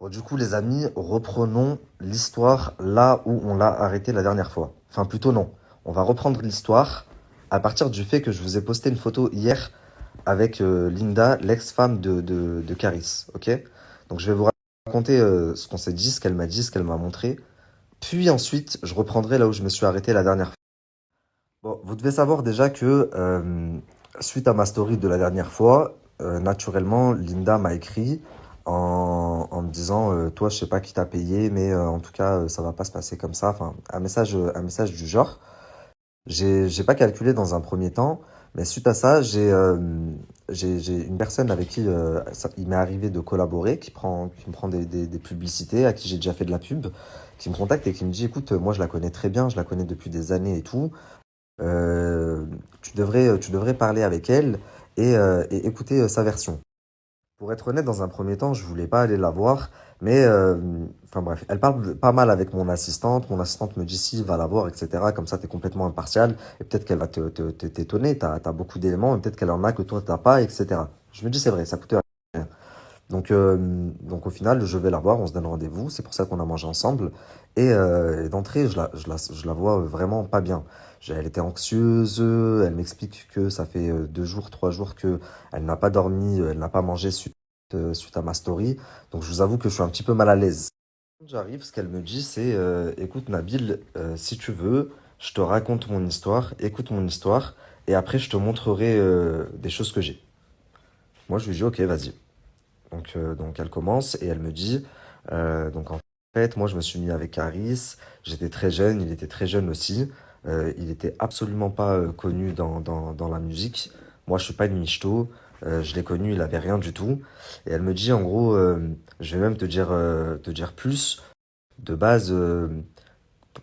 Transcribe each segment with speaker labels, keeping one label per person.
Speaker 1: Bon, du coup, les amis, reprenons l'histoire là où on l'a arrêté la dernière fois. Enfin, plutôt non. On va reprendre l'histoire à partir du fait que je vous ai posté une photo hier avec Linda, l'ex-femme de Caris. Ok? Donc, je vais vous raconter ce qu'on s'est dit, ce qu'elle m'a dit, ce qu'elle m'a montré. Puis ensuite, je reprendrai là où je me suis arrêté la dernière fois. Bon, vous devez savoir déjà que suite à ma story de la dernière fois, naturellement, Linda m'a écrit en me disant toi, je sais pas qui t'a payé, mais en tout cas, ça va pas se passer comme ça. Enfin, un message du genre. J'ai pas calculé dans un premier temps, mais suite à ça, j'ai une personne avec qui il m'est arrivé de collaborer, qui me prend des publicités, à qui j'ai déjà fait de la pub, qui me contacte et qui me dit, écoute, moi je la connais très bien, je la connais depuis des années et tout. Euh, tu devrais parler avec elle et écouter sa version. Pour être honnête, dans un premier temps, je voulais pas aller la voir, mais enfin bref, elle parle pas mal avec mon assistante. Mon assistante me dit si, va la voir, etc. Comme ça, tu es complètement impartial et peut-être qu'elle va t'étonner. T'as beaucoup d'éléments, et peut-être qu'elle en a que toi, t'as pas, etc. Je me dis c'est vrai, ça coûte rien. Donc au final, je vais la voir, on se donne rendez-vous. C'est pour ça qu'on a mangé ensemble. Et d'entrée, je la vois vraiment pas bien. Elle était anxieuse, elle m'explique que ça fait 2 jours, 3 jours que elle n'a pas dormi, elle n'a pas mangé suite à ma story. Donc je vous avoue que je suis un petit peu mal à l'aise. Quand j'arrive, ce qu'elle me dit, c'est écoute Nabil, si tu veux, je te raconte mon histoire, écoute mon histoire, et après je te montrerai des choses que j'ai. Moi je lui dis ok, vas-y. Donc elle commence et elle me dit, donc en fait, moi je me suis mis avec Harris, j'étais très jeune, il était très jeune aussi, il était absolument pas connu dans la musique. Moi je suis pas une michto, je l'ai connu, il avait rien du tout. Et elle me dit en gros, je vais même te dire plus, de base,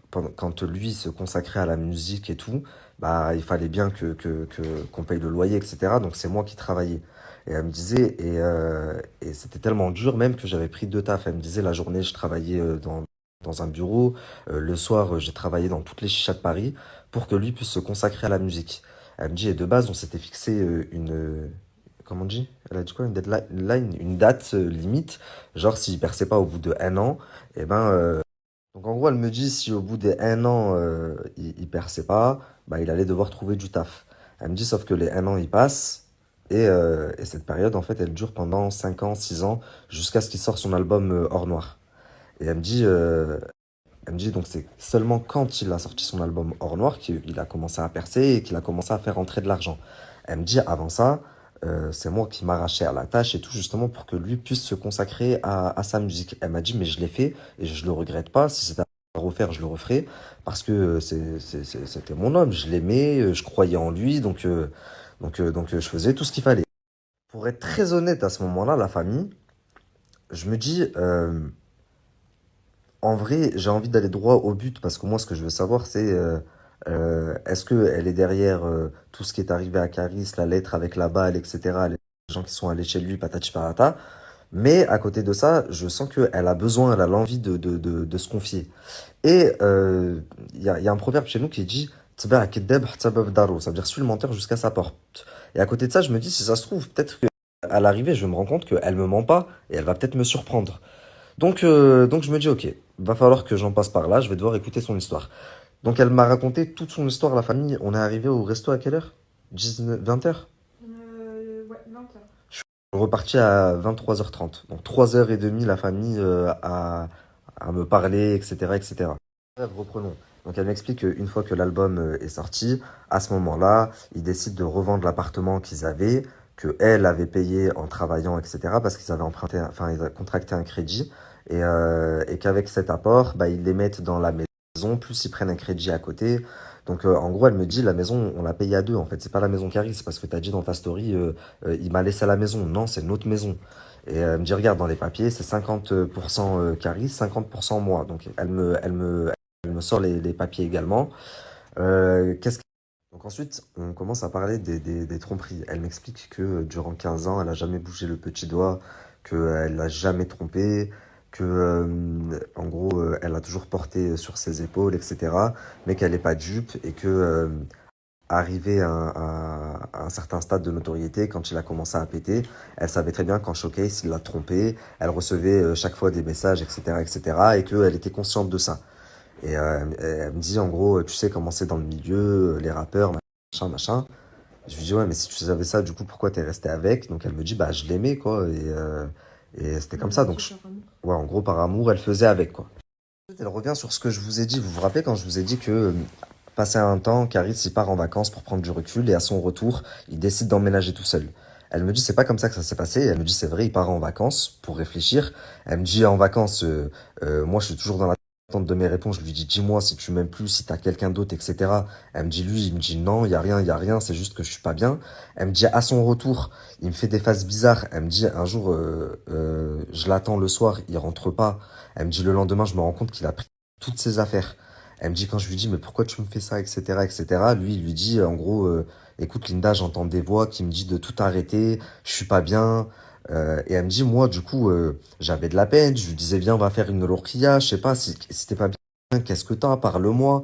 Speaker 1: quand lui se consacrait à la musique et tout, bah, il fallait bien qu'on paye le loyer, etc. Donc c'est moi qui travaillais. Et elle me disait, et c'était tellement dur même que j'avais pris 2 tafs. Elle me disait, la journée, je travaillais dans un bureau. Le soir, j'ai travaillé dans toutes les chichas de Paris pour que lui puisse se consacrer à la musique. Elle me dit, et de base, on s'était fixé comment on dit? Elle a dit quoi? Une deadline, une date limite. Genre, s'il perçait pas au bout de 1 an, et ben, donc en gros, elle me dit si au bout des 1 an, il perçait pas, bah, il allait devoir trouver du taf. Elle me dit sauf que les 1 an, ils passent, et cette période, en fait, elle dure pendant 5 ans, 6 ans, jusqu'à ce qu'il sorte son album Hors Noir. Et elle me dit donc c'est seulement quand il a sorti son album Hors Noir qu'il a commencé à percer et qu'il a commencé à faire rentrer de l'argent. Elle me dit avant ça, c'est moi qui m'arrachais à la tâche et tout justement pour que lui puisse se consacrer à sa musique. Elle m'a dit mais je l'ai fait et je le regrette pas. Si c'était à refaire, je le referai parce que c'était mon homme. Je l'aimais, je croyais en lui donc je faisais tout ce qu'il fallait. Pour être très honnête à ce moment-là, la famille, je me dis en vrai, j'ai envie d'aller droit au but parce que moi, ce que je veux savoir, c'est est-ce qu'elle est derrière tout ce qui est arrivé à Caris, la lettre avec la balle, etc., les gens qui sont allés chez lui, patati patata. Mais à côté de ça, je sens qu'elle a besoin, elle a l'envie de se confier. Et il y a un proverbe chez nous qui dit Tba kedeb, htsabab daro. Ça veut dire suis le menteur jusqu'à sa porte. Et à côté de ça, je me dis, si ça se trouve, peut-être qu'à l'arrivée, je me rends compte qu'elle me ment pas et elle va peut-être me surprendre. Donc je me dis, ok, va falloir que j'en passe par là, je vais devoir écouter son histoire. Donc elle m'a raconté toute son histoire, la famille. On est arrivé au resto à quelle heure? 20 heures.
Speaker 2: Ouais, 20 heures.
Speaker 1: Je suis reparti à 23h30. Donc 3h30, la famille à me parler, etc. etc. Bref, reprenons. Donc elle m'explique qu'une fois que l'album est sorti, à ce moment-là, ils décident de revendre l'appartement qu'ils avaient, que elle avait payé en travaillant, etc. Parce qu'ils avaient emprunté, enfin ils avaient contracté un crédit et qu'avec cet apport, bah, ils les mettent dans la maison, plus ils prennent un crédit à côté. Donc en gros, elle me dit la maison, on l'a payée à deux. En fait, c'est pas la maison Carrie, c'est parce que tu as dit dans ta story, il m'a laissé à la maison. Non, c'est notre maison. Et elle me dit regarde dans les papiers, c'est 50% Carrie, 50% moi. Donc elle me sort les papiers également. Qu'est-ce que... Donc ensuite, on commence à parler des tromperies. Elle m'explique que durant 15 ans, elle a jamais bougé le petit doigt, qu'elle n'a jamais trompé, que en gros, elle a toujours porté sur ses épaules, etc. Mais qu'elle n'est pas dupe et que arrivé à un certain stade de notoriété, quand il a commencé à péter, elle savait très bien qu'en showcase, il l'a trompé, elle recevait chaque fois des messages, etc., etc., et qu'elle était consciente de ça. Et elle me dit, en gros, tu sais comment c'est dans le milieu, les rappeurs, machin, machin. Je lui dis, ouais, mais si tu savais ça, du coup, pourquoi t'es resté avec? Donc elle me dit, bah, je l'aimais, quoi, et c'était comme ça. Donc, ouais, en gros, par amour, elle faisait avec, quoi. Elle revient sur ce que je vous ai dit. Vous vous rappelez quand je vous ai dit que, passé un temps, Caris, il part en vacances pour prendre du recul, et à son retour, il décide d'emménager tout seul. Elle me dit, c'est pas comme ça que ça s'est passé. Elle me dit, c'est vrai, il part en vacances pour réfléchir. Elle me dit, en vacances, moi, je suis toujours dans la attente de mes réponses. Je lui dis, dis-moi si tu m'aimes plus, si t'as quelqu'un d'autre, etc. Elle me dit, lui, il me dit, non, il y a rien, c'est juste que je suis pas bien. Elle me dit, à son retour, il me fait des faces bizarres. Elle me dit, un jour, je l'attends le soir, il rentre pas. Elle me dit, le lendemain, je me rends compte qu'il a pris toutes ses affaires. Elle me dit, quand je lui dis, mais pourquoi tu me fais ça, etc., etc., lui, il lui dit, en gros, écoute, Linda, j'entends des voix qui me disent de tout arrêter, je suis pas bien. Et elle me dit, moi, du coup, j'avais de la peine, je lui disais, viens, on va faire une ruqya, je sais pas, si t'es pas bien, qu'est-ce que t'as, parle-moi.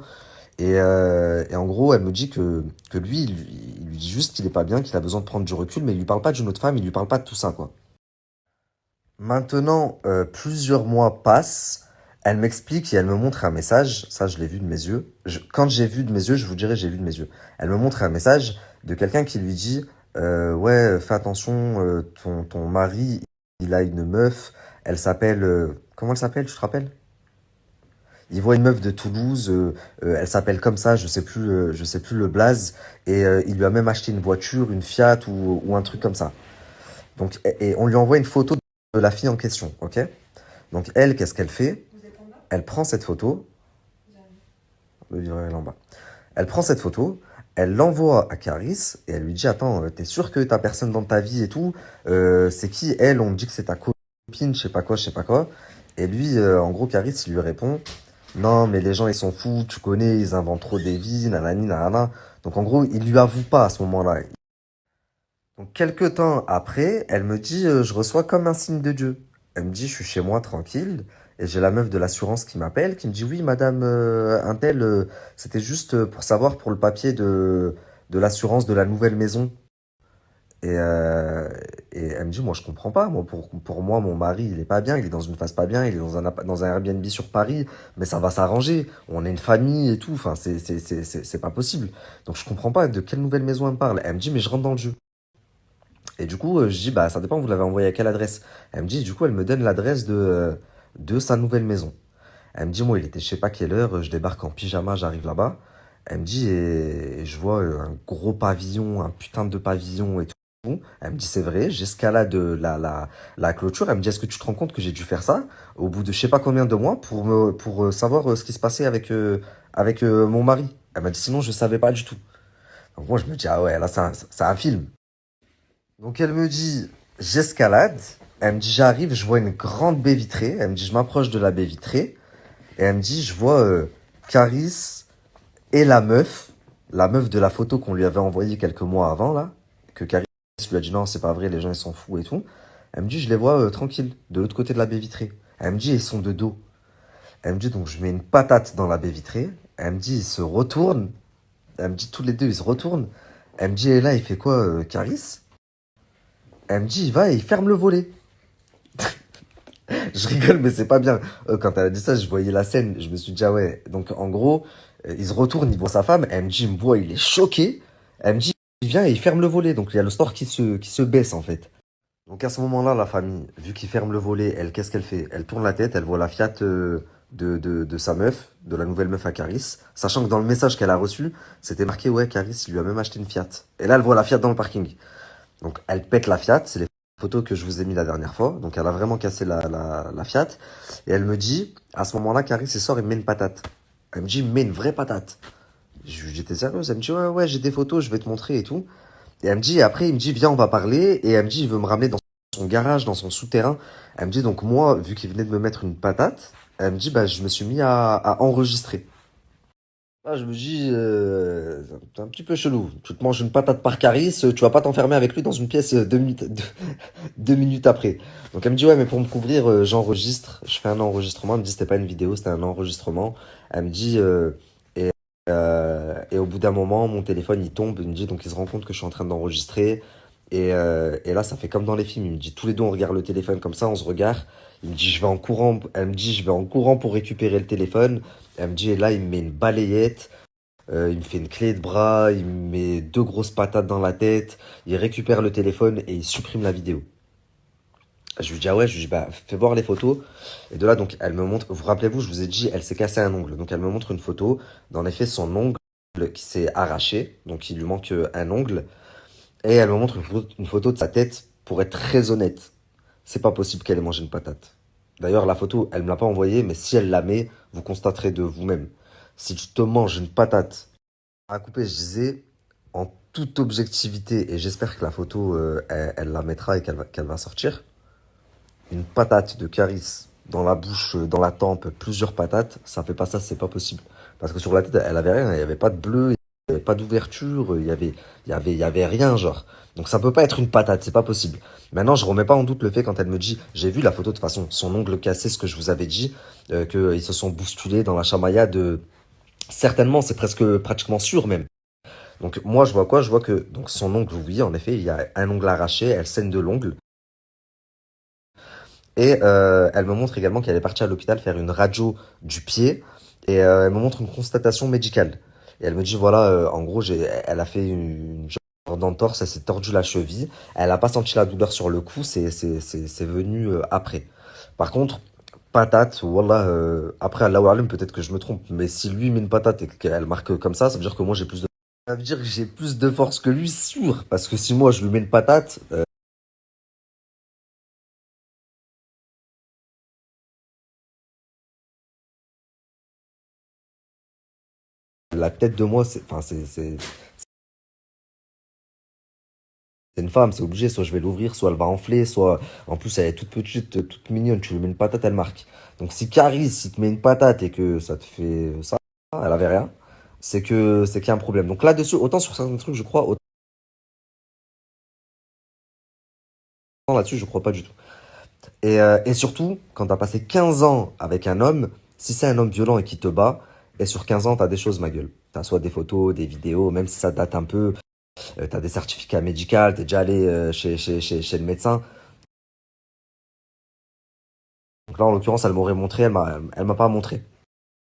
Speaker 1: Et en gros, elle me dit que lui, il lui dit juste qu'il est pas bien, qu'il a besoin de prendre du recul, mais il lui parle pas d'une autre femme, il lui parle pas de tout ça, quoi. Maintenant, plusieurs mois passent. Elle m'explique et elle me montre un message. Ça, je l'ai vu de mes yeux. Quand j'ai vu de mes yeux, je vous dirai, j'ai vu de mes yeux. Elle me montre un message de quelqu'un qui lui dit, ouais, fais attention, ton mari, il a une meuf. Elle s'appelle, comment elle s'appelle, tu te rappelles? Il voit une meuf de Toulouse. Elle s'appelle comme ça. Je sais plus le blaze. Et il lui a même acheté une voiture, une Fiat ou un truc comme ça. Donc, et on lui envoie une photo de la fille en question, ok? Donc elle, qu'est-ce qu'elle fait? Elle prend cette photo, le livret est là en bas. Elle prend cette photo, elle l'envoie à Caris et elle lui dit, attends, t'es sûr que t'as personne dans ta vie et tout? C'est qui? Elle, on me dit que c'est ta copine, je sais pas quoi, je sais pas quoi. Et lui, en gros, Caris, il lui répond, non, mais les gens, ils sont fous, tu connais, ils inventent trop des vies, nanani, nanana. Donc en gros, il lui avoue pas à ce moment-là. Donc, quelques temps après, elle me dit, je reçois comme un signe de Dieu. Elle me dit, je suis chez moi tranquille, et j'ai la meuf de l'assurance qui m'appelle, qui me dit, oui, madame Intel, c'était juste pour savoir pour le papier de l'assurance de la nouvelle maison. Et, euh, et elle me dit, moi, je comprends pas. Moi, pour moi, mon mari, il est pas bien, il est dans une phase pas bien, il est dans un Airbnb sur Paris, mais ça va s'arranger. On est une famille et tout, enfin, c'est pas possible. Donc, je comprends pas de quelle nouvelle maison elle me parle. Elle me dit, mais je rentre dans le jeu. Et du coup, je dis, bah, ça dépend, vous l'avez envoyé à quelle adresse? Elle me dit, du coup, elle me donne l'adresse de sa nouvelle maison. Elle me dit, moi, il était je sais pas quelle heure, je débarque en pyjama, j'arrive là-bas. Elle me dit, et je vois un gros pavillon, un putain de pavillon et tout. Elle me dit, c'est vrai, j'escalade la clôture. Elle me dit, est-ce que tu te rends compte que j'ai dû faire ça au bout de je sais pas combien de mois pour savoir ce qui se passait avec mon mari? Elle m'a dit, sinon, je savais pas du tout. Donc moi, je me dis, ah ouais, là, c'est un film. Donc elle me dit, j'escalade. Elle me dit, j'arrive, je vois une grande baie vitrée. Elle me dit, je m'approche de la baie vitrée. Et elle me dit, je vois Caris et la meuf de la photo qu'on lui avait envoyée quelques mois avant, là. Que Caris lui a dit, non, c'est pas vrai, les gens ils sont fous et tout. Elle me dit, je les vois tranquilles, de l'autre côté de la baie vitrée. Elle me dit, ils sont de dos. Elle me dit, donc je mets une patate dans la baie vitrée. Elle me dit, ils se retournent. Elle me dit, tous les deux, ils se retournent. Elle me dit, et là, il fait quoi, Caris? Elle me dit, il va et il ferme le volet. Je rigole, mais c'est pas bien. Quand elle a dit ça, je voyais la scène. Je me suis dit, ah ouais. Donc, en gros, il se retourne, il voit sa femme. Elle me dit, il me voit, il est choqué. Elle me dit, il vient et il ferme le volet. Donc, il y a le store qui se baisse, en fait. Donc, à ce moment-là, la famille, vu qu'il ferme le volet, elle, qu'est-ce qu'elle fait? Elle tourne la tête, elle voit la Fiat de sa meuf, de la nouvelle meuf à Caris. Sachant que dans le message qu'elle a reçu, c'était marqué, ouais, Caris, il lui a même acheté une Fiat. Et là, elle voit la Fiat dans le parking. Donc, elle pète la Fiat. C'est les photos que je vous ai mis la dernière fois. Donc, elle a vraiment cassé la Fiat. Et elle me dit, à ce moment-là, Caris, il sort et me met une patate. Elle me dit, mets une vraie patate. J'étais sérieuse. Elle me dit, ouais, ouais, j'ai des photos, je vais te montrer et tout. Et elle me dit, et après, il me dit, viens, on va parler. Et elle me dit, il veut me ramener dans son garage, dans son souterrain. Elle me dit, donc moi, vu qu'il venait de me mettre une patate, elle me dit, bah, je me suis mis à enregistrer. Ah, je me dis, c'est un petit peu chelou. Tu te manges une patate par Caris, tu vas pas t'enfermer avec lui dans une pièce 2 minutes, 2 minutes après. Donc elle me dit, ouais, mais pour me couvrir, j'enregistre. Je fais un enregistrement. Elle me dit, c'était pas une vidéo, c'était un enregistrement. Elle me dit, et au bout bout d'un moment, mon téléphone il tombe, il me dit, donc il se rend compte que je suis en train d'enregistrer. Et là, ça fait comme dans les films. Il me dit, tous les deux, on regarde le téléphone comme ça, on se regarde. Il me dit, je vais en courant. Elle me dit, je vais en courant pour récupérer le téléphone. Elle me dit, et là, il me met une balayette. Il me fait une clé de bras. Il me met deux grosses patates dans la tête. Il récupère le téléphone et il supprime la vidéo. Je lui dis, ah ouais, je lui dis, bah, fais voir les photos. Et de là, donc, elle me montre, vous rappelez-vous, je vous ai dit, elle s'est cassé un ongle. Donc, elle me montre une photo. Dans les faits, son ongle qui s'est arraché. Donc, il lui manque un ongle. Et elle me montre une photo de sa tête. Pour être très honnête, c'est pas possible qu'elle ait mangé une patate. D'ailleurs, la photo, elle me l'a pas envoyée, mais si elle la met, vous constaterez de vous-même. Si tu te manges une patate à couper, je disais, en toute objectivité, et j'espère que la photo, elle la mettra et qu'elle va sortir, une patate de Caris dans la bouche, dans la tempe, plusieurs patates, ça fait pas ça, c'est pas possible. Parce que sur la tête, elle avait rien, il y avait pas de bleu, il y avait pas d'ouverture, il y avait rien, genre. Donc ça peut pas être une patate, c'est pas possible. Maintenant, je remets pas en doute le fait quand elle me dit, j'ai vu la photo de toute façon, son ongle cassé, ce que je vous avais dit, qu'ils se sont bousculés dans la chamaillade. Certainement, c'est pratiquement sûr même. Donc moi, je vois quoi? Je vois que donc son ongle, oui, en effet, il y a un ongle arraché, elle saigne de l'ongle. Et elle me montre également qu'elle est partie à l'hôpital faire une radio du pied. Et elle me montre une constatation médicale. Et elle me dit, voilà, en gros, elle a fait une genre d'entorse, elle s'est tordu la cheville. Elle n'a pas senti la douleur sur le coup, c'est venu après. Par contre, patate, voilà, après, Allahu Alam, peut-être que je me trompe. Mais si lui met une patate et qu'elle marque comme ça veut dire que moi, j'ai plus de... Ça veut dire que j'ai plus de force que lui, sûr. Parce que si moi, je lui mets une patate... la tête de moi, enfin, c'est une femme, c'est obligé. Soit je vais l'ouvrir, soit elle va enfler, soit en plus elle est toute petite, toute mignonne. Tu lui mets une patate, elle marque. Donc si Caris, il te met une patate et que ça te fait ça, elle avait rien, c'est qu'il y a un problème. Donc là-dessus, autant sur certains trucs, je crois, autant là-dessus, je crois pas du tout. Et surtout, quand t'as passé 15 ans avec un homme, si c'est un homme violent et qui te bat, et sur 15 ans, t'as des choses, ma gueule. T'as soit des photos, des vidéos, même si ça date un peu, t'as des certificats médicaux, t'es déjà allé chez le médecin. Donc là, en l'occurrence, elle m'aurait montré, elle m'a pas montré.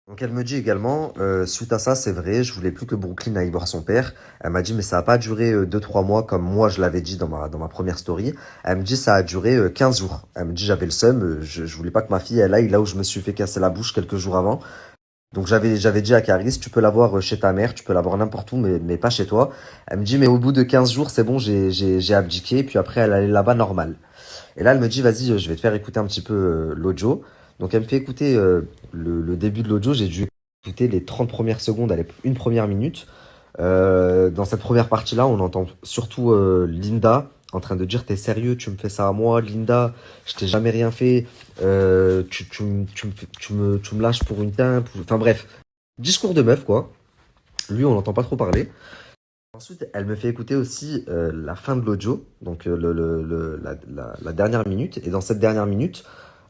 Speaker 1: Donc elle me dit également, suite à ça, c'est vrai, je voulais plus que Brooklyn aille voir son père. Elle m'a dit, mais ça a pas duré 2-3 mois comme moi je l'avais dit dans ma première story. Elle me dit, ça a duré 15 jours. Elle me dit, j'avais le seum, je voulais pas que ma fille elle aille là où je me suis fait casser la bouche quelques jours avant. Donc j'avais dit à Caris, tu peux l'avoir chez ta mère, tu peux l'avoir n'importe où, mais pas chez toi. Elle me dit, mais au bout de 15 jours, c'est bon, j'ai abdiqué, puis après elle allait là-bas normal. Et là, elle me dit, vas-y, je vais te faire écouter un petit peu l'audio. Donc, elle me fait écouter le début de l'audio. J'ai dû écouter les 30 premières secondes, allez, une première minute. Dans cette première partie-là, on entend surtout Linda en train de dire, t'es sérieux, tu me fais ça à moi, Linda, je t'ai jamais rien fait, tu me lâches pour une timpe. Enfin bref, discours de meuf, quoi. Lui, on n'entend pas trop parler. Ensuite, elle me fait écouter aussi la fin de l'audio, donc la dernière minute. Et dans cette dernière minute,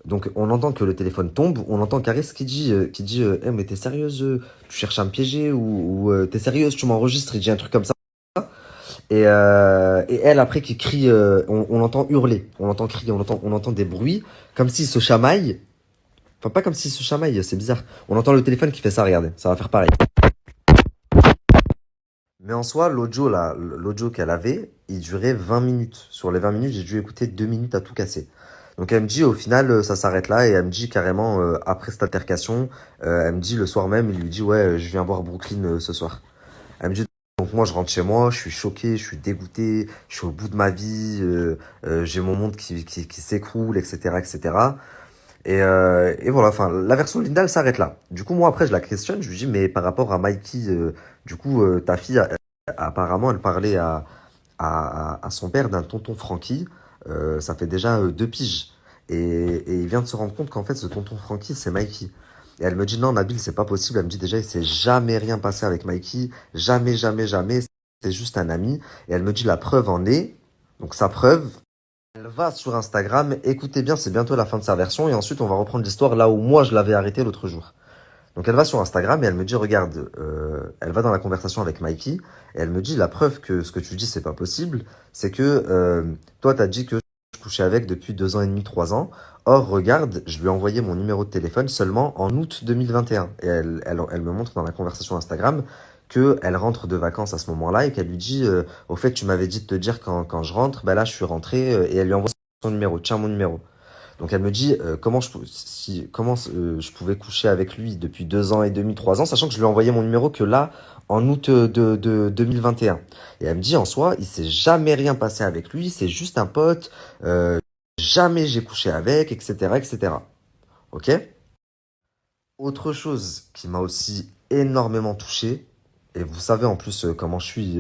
Speaker 1: donc on entend que le téléphone tombe, on entend Caris qui dit Eh, mais t'es sérieuse, tu cherches à me piéger ou t'es sérieuse, tu m'enregistres, il dit un truc comme ça. Et elle après qui crie, on l'entend hurler, on l'entend crier, on entend des bruits comme s'il se chamaille. Enfin pas comme s'il se chamaille, c'est bizarre. On entend le téléphone qui fait ça, regardez, ça va faire pareil. Mais en soi, l'audio là, l'audio qu'elle avait, il durait 20 minutes. Sur les 20 minutes, j'ai dû écouter 2 minutes à tout casser. Donc elle me dit au final ça s'arrête là et elle me dit carrément après cette altercation, elle me dit le soir même, il lui dit ouais je viens voir Brooklyn ce soir. Elle me dit donc moi je rentre chez moi, je suis choqué, je suis dégoûté, je suis au bout de ma vie, j'ai mon monde qui s'écroule, etc. etc. Et voilà, enfin la version Linda elle s'arrête là. Du coup moi après je la questionne, je lui dis mais par rapport à Mikey, du coup ta fille apparemment elle parlait à son père d'un tonton Frankie, ça fait déjà 2 piges. Et il vient de se rendre compte qu'en fait, ce tonton Frankie, c'est Mikey. Et elle me dit, non, Nabil, c'est pas possible. Elle me dit déjà, il s'est jamais rien passé avec Mikey. Jamais, jamais, jamais. C'est juste un ami. Et elle me dit, la preuve en est. Donc, sa preuve, elle va sur Instagram. Écoutez bien, c'est bientôt la fin de sa version. Et ensuite, on va reprendre l'histoire là où moi, je l'avais arrêté l'autre jour. Donc elle va sur Instagram et elle me dit, regarde, elle va dans la conversation avec Mikey et elle me dit, la preuve que ce que tu dis, c'est pas possible, c'est que toi, t'as dit que je couchais avec depuis 2 ans et demi, 3 ans. Or, regarde, je lui ai envoyé mon numéro de téléphone seulement en août 2021. Et elle me montre dans la conversation Instagram qu'elle rentre de vacances à ce moment-là et qu'elle lui dit, au fait, tu m'avais dit de te dire quand je rentre, ben là, je suis rentré et elle lui envoie son numéro, tiens mon numéro. Donc elle me dit comment je pouvais coucher avec lui depuis 2 ans et demi, 3 ans, sachant que je lui ai envoyé mon numéro que là, en août de 2021. Et un. Et elle me dit en soi, il s'est jamais rien passé avec lui, c'est juste un pote, jamais j'ai couché avec, etc., etc. Ok? Autre chose qui m'a aussi énormément touché, et vous savez en plus comment je suis,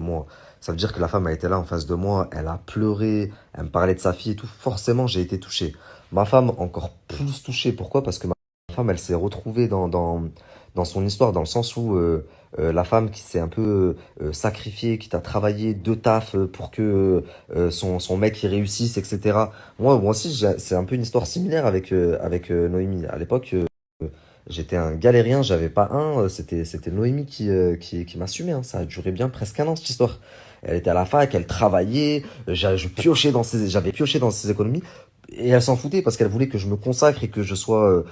Speaker 1: moi, ça veut dire que la femme a été là en face de moi, elle a pleuré, elle me parlait de sa fille et tout, forcément j'ai été touché. Ma femme encore plus touchée, pourquoi? Parce que ma femme elle s'est retrouvée dans son histoire, dans le sens où la femme qui s'est un peu sacrifiée, qui t'a travaillé de taf pour que son mec il réussisse, etc. Moi aussi, c'est un peu une histoire similaire avec Noémie. À l'époque, j'étais un galérien, j'avais pas c'était Noémie qui m'assumait, hein. Ça a duré bien presque un an cette histoire. Elle était à la fac, elle travaillait, j'avais pioché dans ses économies et elle s'en foutait parce qu'elle voulait que je me consacre et que je sois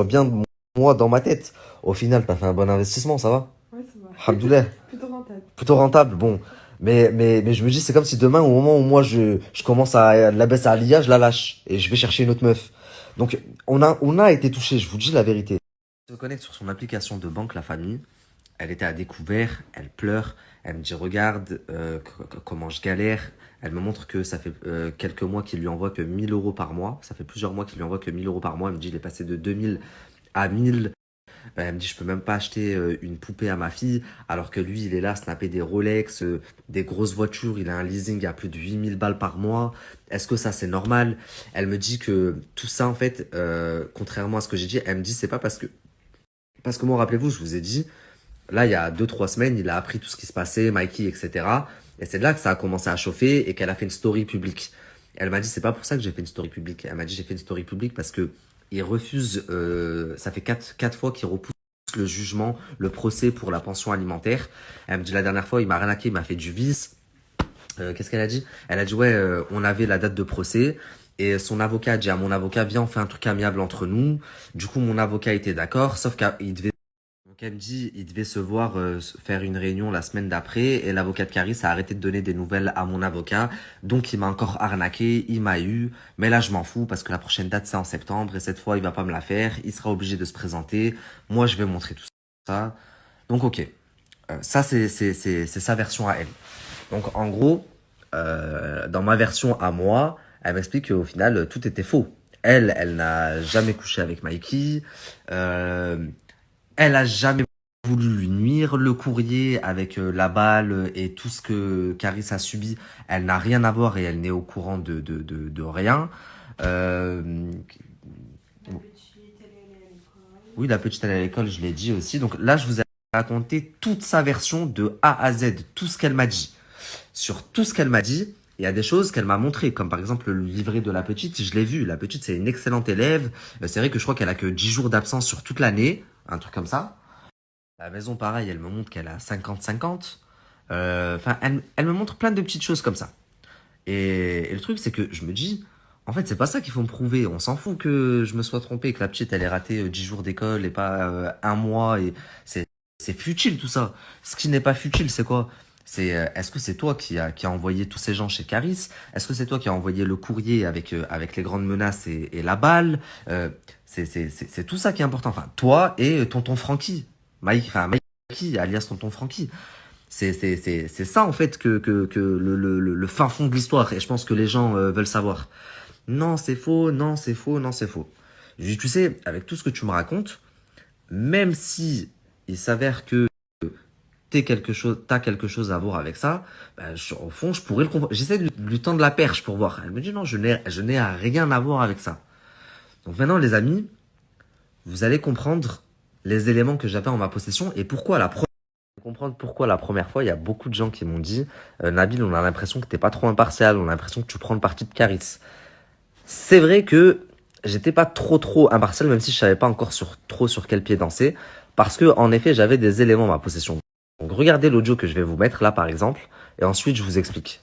Speaker 1: bien moi dans ma tête. Au final, t'as fait un bon investissement, ça va?
Speaker 2: Ouais, ça va.
Speaker 1: Alhamdoulilah.
Speaker 2: Plutôt rentable.
Speaker 1: Plutôt rentable, bon. Mais je me dis, c'est comme si demain, au moment où moi je commence à la baisse à l'IA, je la lâche et je vais chercher une autre meuf. Donc, on a été touché, je vous dis la vérité. Se connecte sur son application de banque, la famille. Elle était à découvert, elle pleure, elle me dit regarde comment je galère. Elle me montre que ça fait quelques mois qu'il lui envoie que 1 000 € par mois. Ça fait plusieurs mois qu'il lui envoie que 1 000 € par mois. Elle me dit il est passé de 2 000 à 1 000. Elle me dit je peux même pas acheter une poupée à ma fille alors que lui il est là à snapper des Rolex, des grosses voitures, il a un leasing à plus de 8 000 balles par mois. Est-ce que ça c'est normal? Elle me dit que tout ça en fait, contrairement à ce que j'ai dit, elle me dit c'est pas parce que moi rappelez-vous je vous ai dit là, il y a 2, 3 semaines, il a appris tout ce qui se passait, Mikey, etc. Et c'est de là que ça a commencé à chauffer et qu'elle a fait une story publique. Elle m'a dit, c'est pas pour ça que j'ai fait une story publique. Elle m'a dit, j'ai fait une story publique parce que il refuse, ça fait quatre fois qu'il repousse le jugement, le procès pour la pension alimentaire. Elle me dit, la dernière fois, il m'a arnaqué, il m'a fait du vice. Qu'est-ce qu'elle a dit? Elle a dit, ouais, on avait la date de procès. Et son avocat a dit à mon avocat, viens, on fait un truc amiable entre nous. Du coup, mon avocat était d'accord, sauf qu'il devait donc elle me dit, il devait se voir faire une réunion la semaine d'après et l'avocat de Caris a arrêté de donner des nouvelles à mon avocat. Donc il m'a encore arnaqué, il m'a eu. Mais là je m'en fous parce que la prochaine date c'est en septembre et cette fois il va pas me la faire. Il sera obligé de se présenter. Moi je vais montrer tout ça. Donc ok. Ça c'est sa version à elle. Donc en gros, dans ma version à moi, elle m'explique qu'au final tout était faux. Elle n'a jamais couché avec Mikey. Elle a jamais voulu lui nuire. Le courrier avec la balle et tout ce que Caris a subi, elle n'a rien à voir et elle n'est au courant de rien. Euh,
Speaker 2: La petite, elle est allée à l'école.
Speaker 1: oui, la petite elle est à l'école, je l'ai dit aussi. Donc là, je vous ai raconté toute sa version de A à Z, tout ce qu'elle m'a dit. Sur tout ce qu'elle m'a dit, il y a des choses qu'elle m'a montrées, comme par exemple le livret de la petite, je l'ai vu. La petite, c'est une excellente élève. C'est vrai que je crois qu'elle a que 10 jours d'absence sur toute l'année, un truc comme ça. La maison, pareil, elle me montre qu'elle a 50-50. Enfin, elle me montre plein de petites choses comme ça. Et le truc, c'est que je me dis, en fait, c'est pas ça qu'il faut me prouver. On s'en fout que je me sois trompé, que la petite, elle ait raté 10 jours d'école et pas un mois. Et c'est futile tout ça. Ce qui n'est pas futile, c'est quoi? Est-ce que c'est toi qui a envoyé tous ces gens chez Caris? Est-ce que c'est toi qui a envoyé le courrier avec les grandes menaces et la balle? C'est tout ça qui est important. Enfin, toi et tonton Francky. Mikey, alias tonton Francky. C'est ça en fait que le fin fond de l'histoire. Et je pense que les gens veulent savoir. Non, c'est faux, non, c'est faux, non, c'est faux. Je dis, tu sais, avec tout ce que tu me racontes, même si il s'avère que t'as quelque chose à voir avec ça, bah, au fond, je pourrais le comprendre. J'essaie de lui tendre la perche pour voir. Elle me dit non, je n'ai rien à voir avec ça. Donc maintenant, les amis, vous allez comprendre les éléments que j'avais en ma possession et comprendre pourquoi la première fois, il y a beaucoup de gens qui m'ont dit Nabil, on a l'impression que t'es pas trop impartial, on a l'impression que tu prends le parti de Caris. C'est vrai que j'étais pas trop impartial, même si je savais pas encore sur quel pied danser, parce que en effet, j'avais des éléments à ma possession. Donc regardez l'audio que je vais vous mettre là, par exemple, et ensuite je vous explique.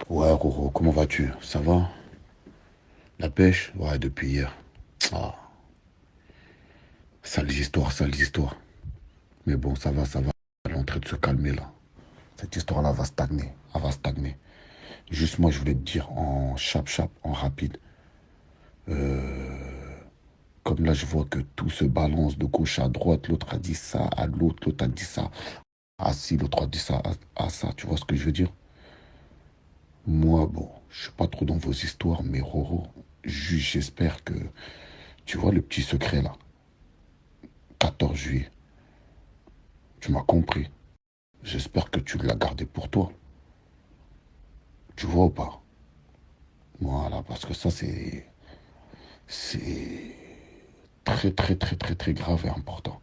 Speaker 3: Ouais, Roro, comment vas-tu? Ça va? La pêche? Ouais, depuis hier. Ah, sales histoires, sales histoires. Mais bon, ça va, ça va. Elle est en train de se calmer là. Cette histoire-là va stagner. Elle va stagner. Juste moi, je voulais te dire en chap-chap, en rapide. Comme là, je vois que tout se balance de gauche à droite. L'autre a dit ça à l'autre, l'autre a dit ça à ci, l'autre a dit ça à ça. Tu vois ce que je veux dire? Moi, bon, je suis pas trop dans vos histoires, mais Roro, juste j'espère que tu vois le petit secret là. 14 juillet. Tu m'as compris. J'espère que tu l'as gardé pour toi. Tu vois ou pas? Voilà, parce que ça, c'est très grave et important.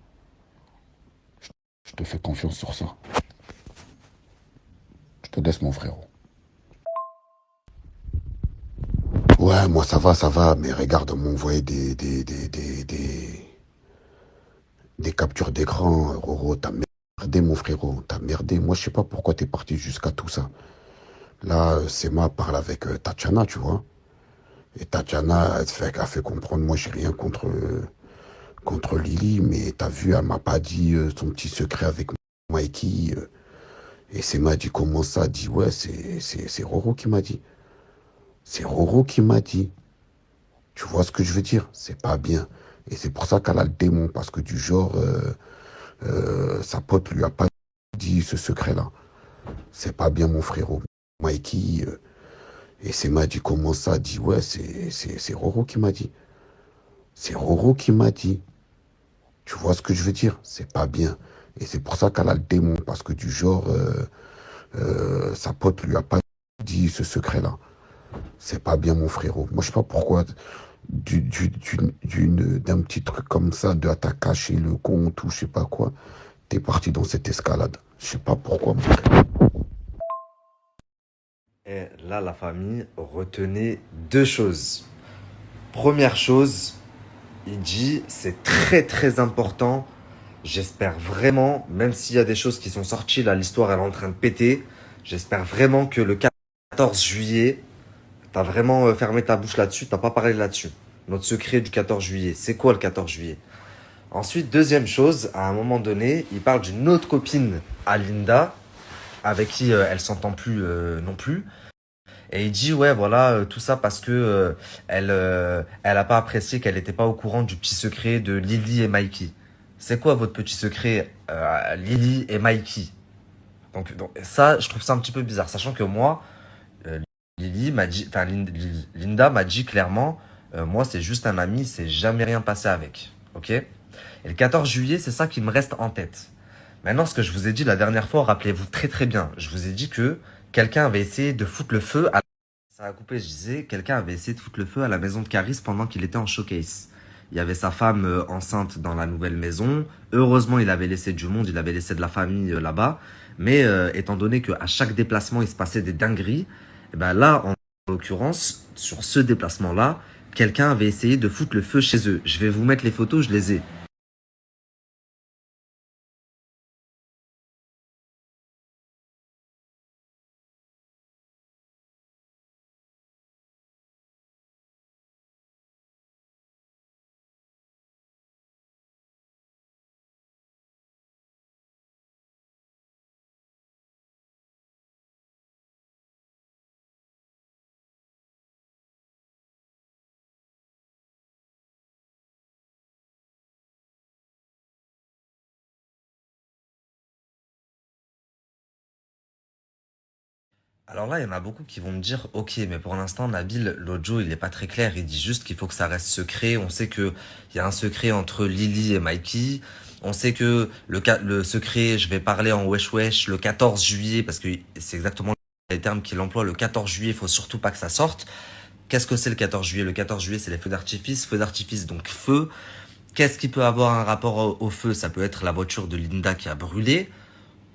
Speaker 3: Je te fais confiance sur ça. Je te laisse, mon frérot. Ouais, moi, ça va, mais regarde, on m'a envoyé des captures d'écran. Roro, t'as merdé, mon frérot. T'as merdé. Moi, je sais pas pourquoi t'es parti jusqu'à tout ça. Là, Sema parle avec Tatiana, tu vois. Et Tatiana, a fait comprendre, moi, j'ai rien contre Lily, mais t'as vu, elle m'a pas dit son petit secret avec Mikey. Et c'est m'a dit comment ça? Elle dit ouais, c'est Roro qui m'a dit. C'est Roro qui m'a dit. Tu vois ce que je veux dire? C'est pas bien. Et c'est pour ça qu'elle a le démon, parce que du genre, sa pote lui a pas dit ce secret-là. C'est pas bien, mon frérot. Mikey, et c'est m'a dit comment ça? Elle dit ouais, c'est Roro qui m'a dit. C'est Roro qui m'a dit. Tu vois ce que je veux dire? C'est pas bien. Et c'est pour ça qu'elle a le démon, parce que du genre, sa pote lui a pas dit ce secret-là. C'est pas bien, mon frérot. Moi, je sais pas pourquoi, d'un petit truc comme ça, de t'as caché le compte ou je sais pas quoi, t'es parti dans cette escalade. Je sais pas pourquoi, mon frère.
Speaker 1: Et là, la famille, retenez deux choses. Première chose, il dit, c'est très important. J'espère vraiment, même s'il y a des choses qui sont sorties, là, l'histoire elle est en train de péter. J'espère vraiment que le 14 juillet, t'as vraiment fermé ta bouche là-dessus, t'as pas parlé là-dessus. Notre secret du 14 juillet, c'est quoi le 14 juillet? Ensuite, deuxième chose, à un moment donné, il parle d'une autre copine à Linda, avec qui elle s'entend plus non plus. Et il dit ouais voilà tout ça parce que elle a pas apprécié qu'elle était pas au courant du petit secret de Lily et Mikey. C'est quoi votre petit secret Lily et Mikey? Donc ça je trouve ça un petit peu bizarre, sachant que moi euh, Lily m'a dit, enfin Linda m'a dit clairement moi c'est juste un ami, c'est jamais rien passé avec, ok? Et le 14 juillet c'est ça qui me reste en tête. Maintenant ce que je vous ai dit la dernière fois, rappelez-vous très bien, je vous ai dit que quelqu'un avait essayé de foutre le feu à... Ça a coupé, je disais, quelqu'un avait essayé de foutre le feu à la maison de Caris pendant qu'il était en showcase. Il y avait sa femme enceinte dans la nouvelle maison. Heureusement, il avait laissé du monde, il avait laissé de la famille là-bas. Mais étant donné qu'à chaque déplacement, il se passait des dingueries, et ben là, en l'occurrence, sur ce déplacement-là, quelqu'un avait essayé de foutre le feu chez eux. Je vais vous mettre les photos, je les ai. Alors là, il y en a beaucoup qui vont me dire, ok, mais pour l'instant, Nabil, l'audio, il est pas très clair. Il dit juste qu'il faut que ça reste secret. On sait que il y a un secret entre Lily et Mikey. On sait que le secret, je vais parler en wesh wesh le 14 juillet, parce que c'est exactement les termes qu'il emploie. Le 14 juillet, il faut surtout pas que ça sorte. Qu'est-ce que c'est le 14 juillet? Le 14 juillet, c'est les feux d'artifice. Feux d'artifice, donc feu. Qu'est-ce qui peut avoir un rapport au feu? Ça peut être la voiture de Linda qui a brûlé,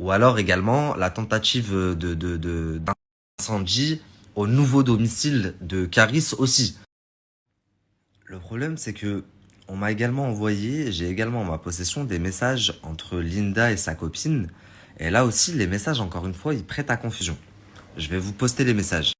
Speaker 1: ou alors également la tentative d'incendie au nouveau domicile de Caris aussi. Le problème, c'est que j'ai également en ma possession des messages entre Linda et sa copine. Et là aussi, les messages, encore une fois, ils prêtent à confusion. Je vais vous poster les messages.